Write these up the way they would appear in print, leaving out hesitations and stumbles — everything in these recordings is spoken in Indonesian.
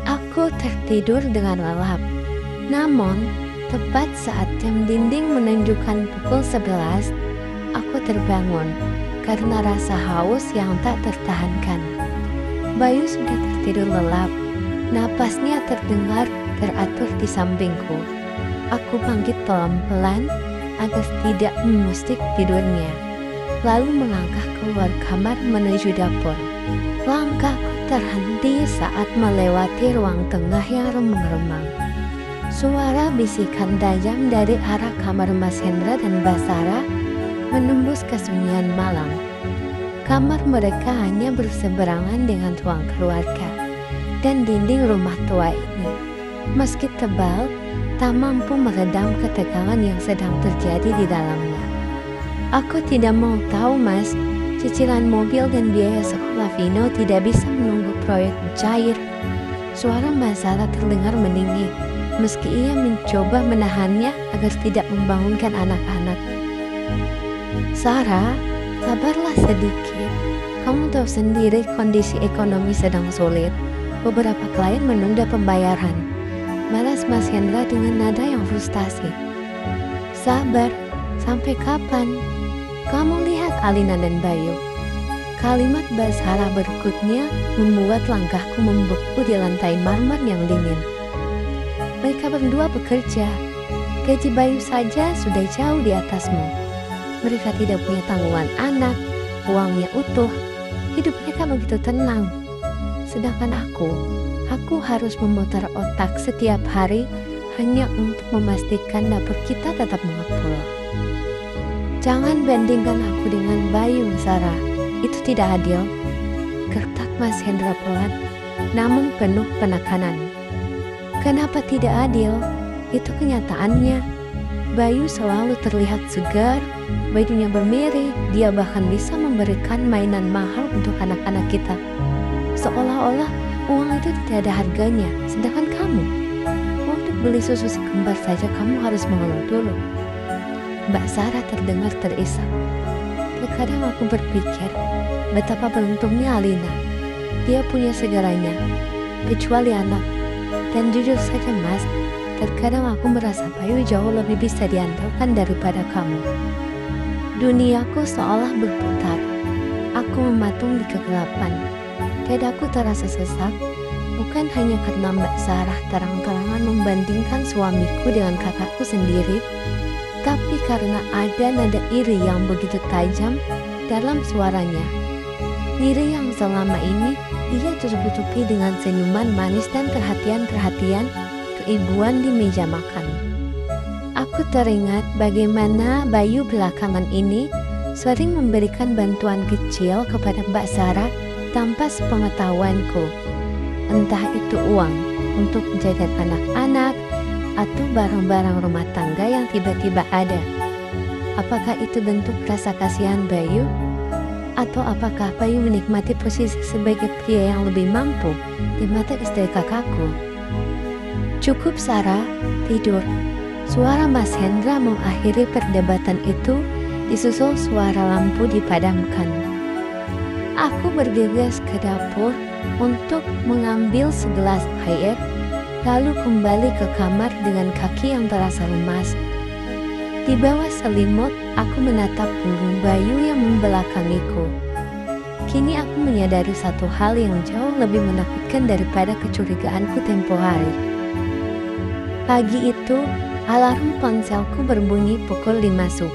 Aku tertidur dengan lelap. Namun, tepat saat jam dinding menunjukkan pukul 11, aku terbangun karena rasa haus yang tak tertahankan. Bayu sudah tertidur lelap. Napasnya terdengar teratur di sampingku. Aku bangkit pelan-pelan agar tidak memusik tidurnya, lalu melangkah keluar kamar menuju dapur. Langkahku terhenti saat melewati ruang tengah yang remang-remang. Suara bisikan tajam dari arah kamar Mas Hendra dan Mbak Sarah menembus kesunyian malam. Kamar mereka hanya berseberangan dengan ruang keluarga dan dinding rumah tua ini. Meski tebal, tak mampu meredam ketegangan yang sedang terjadi di dalamnya. Aku tidak mau tahu, Mas. Cicilan mobil dan biaya sekolah Vino tidak bisa menunggu proyek cair. Suara Mbak Sarah terdengar meninggi, meski ia mencoba menahannya agar tidak membangunkan anak-anak. Sarah, sabarlah sedikit. Kamu tahu sendiri kondisi ekonomi sedang sulit. Beberapa klien menunda pembayaran. Balas Mas Hendra dengan nada yang frustasi. Sabar, sampai kapan? Kamu lihat Alina dan Bayu. Kalimat Mbak Sarah berikutnya membuat langkahku membeku di lantai marmer yang dingin. Mereka berdua bekerja. Gaji Bayu saja sudah jauh di atasmu. Mereka tidak punya tanggungan anak, uangnya utuh. Hidup mereka begitu tenang. Sedangkan aku harus memutar otak setiap hari hanya untuk memastikan dapur kita tetap mengepul. Jangan bandingkan aku dengan Bayu, Sarah. Itu tidak adil. Gertak Mas Hendra pelan, namun penuh penekanan. Kenapa tidak adil? Itu kenyataannya. Bayu selalu terlihat segar, bajunya bermeri, dia bahkan bisa memberikan mainan mahal untuk anak-anak kita. Seolah-olah uang itu tidak ada harganya, sedangkan kamu, untuk beli susu si kembar saja kamu harus mengeluh dulu. Mbak Sarah terdengar terisak. Terkadang aku berpikir, betapa beruntungnya Alina. Dia punya segalanya, kecuali anak. Dan jujur saja Mas, terkadang aku merasa Bayu jauh lebih bisa diandalkan daripada kamu. Duniaku seolah berputar. Aku mematung di kegelapan. Dadaku terasa sesak, bukan hanya karena Mbak Sarah terang-terangan membandingkan suamiku dengan kakakku sendiri, tapi karena ada nada iri yang begitu tajam dalam suaranya. Iri yang selama ini ia tutup-tutupi dengan senyuman manis dan perhatian-perhatian keibuan di meja makan. Aku teringat bagaimana Bayu belakangan ini sering memberikan bantuan kecil kepada Mbak Sarah tanpa sepengetahuanku. Entah itu uang untuk menjaga anak-anak atau barang-barang rumah tangga yang tiba-tiba ada. Apakah itu bentuk rasa kasihan Bayu? Atau apakah Bayu menikmati posisi sebagai pria yang lebih mampu di mata istri kakakku? Cukup Sarah, tidur. Suara Mas Hendra mengakhiri perdebatan itu disusul suara lampu dipadamkan. Aku bergegas ke dapur untuk mengambil segelas air, lalu kembali ke kamar dengan kaki yang terasa lemas. Di bawah selimut, aku menatap punggung Bayu yang membelakangiku. Kini aku menyadari satu hal yang jauh lebih menakutkan daripada kecurigaanku tempo hari. Pagi itu, alarm ponselku berbunyi pukul 5 subuh.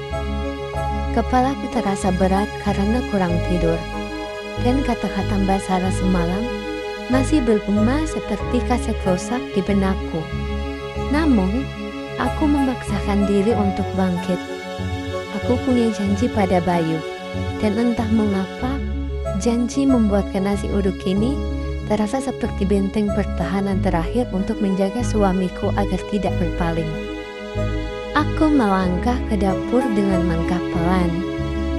Kepalaku terasa berat karena kurang tidur. Dan kata-kata Mbak Sarah semalam masih bergema seperti kaset rusak di benakku. Namun, aku memaksakan diri untuk bangkit. Aku punya janji pada Bayu, dan entah mengapa janji membuatkan nasi uduk ini terasa seperti benteng pertahanan terakhir untuk menjaga suamiku agar tidak berpaling. Aku melangkah ke dapur dengan langkah pelan.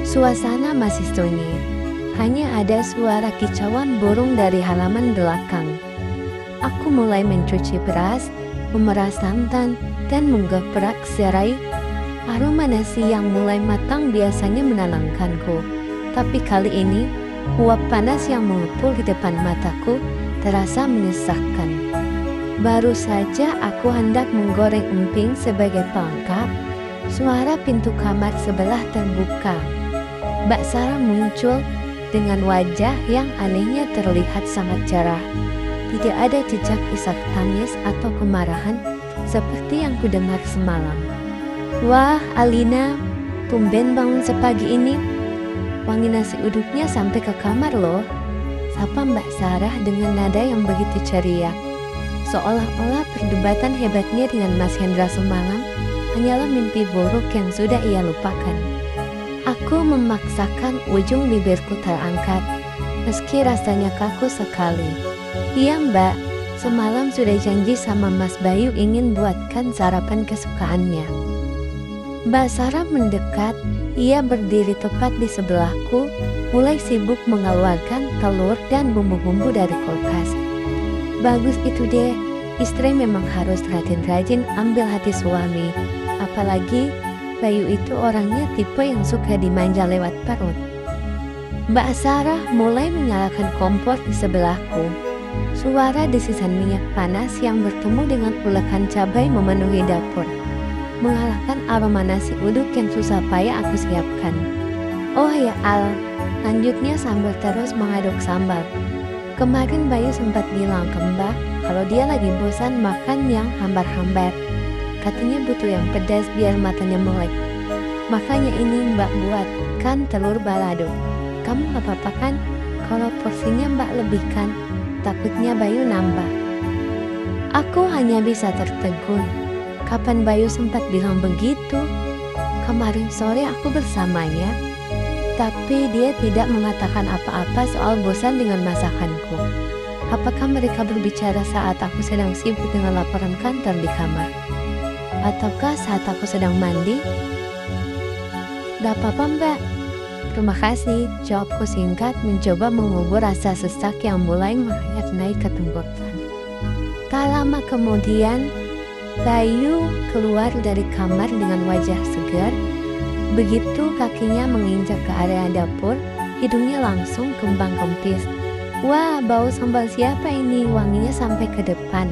Suasana masih sunyi. Hanya ada suara kicauan burung dari halaman belakang. Aku mulai mencuci beras, memeras santan, dan menggeprak serai. Aroma nasi yang mulai matang biasanya menenangkanku. Tapi kali ini, uap panas yang mengepul di depan mataku terasa menyesakkan. Baru saja aku hendak menggoreng emping sebagai pelengkap, suara pintu kamar sebelah terbuka. Mbak Sarah muncul dengan wajah yang anehnya terlihat sangat cerah. Tidak ada jejak isak tangis atau kemarahan seperti yang kudengar semalam. "Wah, Alina, tumben bangun sepagi ini. Wangi nasi uduknya sampai ke kamar loh," sapa Mbak Sarah dengan nada yang begitu ceria. Seolah-olah perdebatan hebatnya dengan Mas Hendra semalam hanyalah mimpi buruk yang sudah ia lupakan. Aku memaksakan ujung bibirku terangkat, meski rasanya kaku sekali. "Iya Mbak, semalam sudah janji sama Mas Bayu ingin buatkan sarapan kesukaannya." Mbak Sarah mendekat, ia berdiri tepat di sebelahku, mulai sibuk mengeluarkan telur dan bumbu-bumbu dari kulkas. "Bagus itu deh, istri memang harus rajin-rajin ambil hati suami, apalagi Bayu itu orangnya tipe yang suka dimanja lewat perut." Mbak Sarah mulai menyalakan kompor di sebelahku. Suara desisan minyak panas yang bertemu dengan ulekan cabai memenuhi dapur, mengalahkan aroma nasi uduk yang susah payah aku siapkan. "Oh ya Al," lanjutnya sambil terus mengaduk sambal. "Kemarin Bayu sempat bilang ke Mbak kalau dia lagi bosan makan yang hambar-hambar. Katanya butuh yang pedas biar matanya melek. Makanya ini Mbak buatkan telur balado. Kamu gak apa-apa kan kalau porsinya Mbak lebihkan? Takutnya Bayu nambah." Aku hanya bisa tertegun. Kapan Bayu sempat bilang begitu? Kemarin sore aku bersamanya, tapi dia tidak mengatakan apa-apa soal bosan dengan masakanku. Apakah mereka berbicara saat aku sedang sibuk dengan laporan kantor di kamar? Ataukah saat aku sedang mandi? "Gak apa-apa Mbak." "Terima kasih," jawabku singkat, mencoba mengubur rasa sesak yang mulai merayap naik ke tenggorokan. Tak lama kemudian, Bayu keluar dari kamar dengan wajah segar. Begitu kakinya menginjak ke area dapur, hidungnya langsung kembang kempis. "Wah, bau sambal siapa ini? Wanginya sampai ke depan."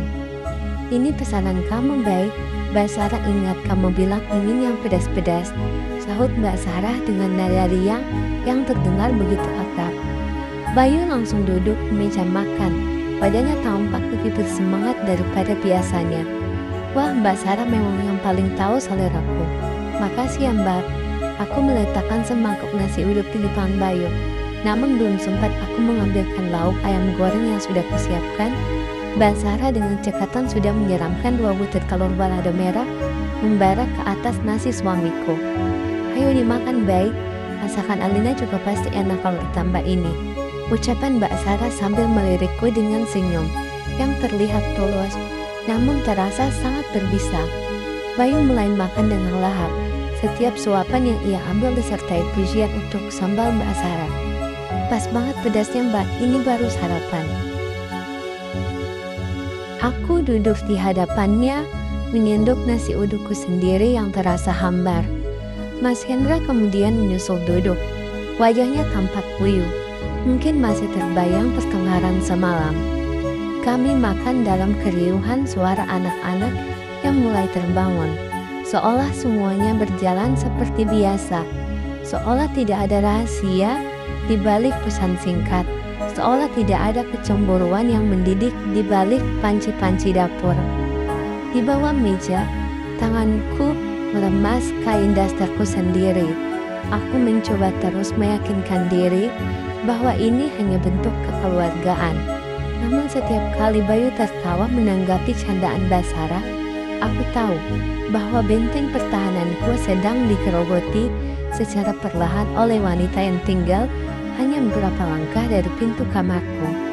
"Ini pesanan kamu, Bay. Mbak Sarah ingat kamu bilang ingin yang pedas-pedas," sahut Mbak Sarah dengan nada riang yang terdengar begitu akrab. Bayu langsung duduk di meja makan. Wajahnya tampak lebih bersemangat daripada biasanya. "Wah, Mbak Sarah memang yang paling tahu seleraku. Makasih ya Mbak." Aku meletakkan semangkuk nasi uduk di depan Bayu. Namun belum sempat aku mengambilkan lauk ayam goreng yang sudah kusiapkan, Mbak Sarah dengan cekatan sudah menyiramkan 2 butir telur balado merah membara ke atas nasi suamiku. "Ayo dimakan baik, masakan Alina juga pasti enak kalau ditambah ini," ucapan Mbak Sarah sambil melirikku dengan senyum yang terlihat tulus, namun terasa sangat berbisa. Bayu mulai makan dengan lahap. Setiap suapan yang ia ambil disertai pujian untuk sambal Mbak Sarah. "Pas banget pedasnya Mbak, ini baru sarapan." Aku duduk di hadapannya, menyendok nasi udukku sendiri yang terasa hambar. Mas Hendra kemudian menyusul duduk. Wajahnya tampak guyu. Mungkin masih terbayang pertengkaran semalam. Kami makan dalam keriuhan suara anak-anak yang mulai terbangun. Seolah semuanya berjalan seperti biasa. Seolah tidak ada rahasia di balik pesan singkat. Seolah tidak ada kecemburuan yang mendidik di balik panci-panci dapur. Di bawah meja, tanganku meremas kain dasterku sendiri. Aku mencoba terus meyakinkan diri bahwa ini hanya bentuk kekeluargaan. Namun setiap kali Bayu tertawa menanggapi candaan Mbak Sarah, aku tahu bahwa benteng pertahananku sedang digerogoti secara perlahan oleh wanita yang tinggal hanya beberapa langkah dari pintu kamarku.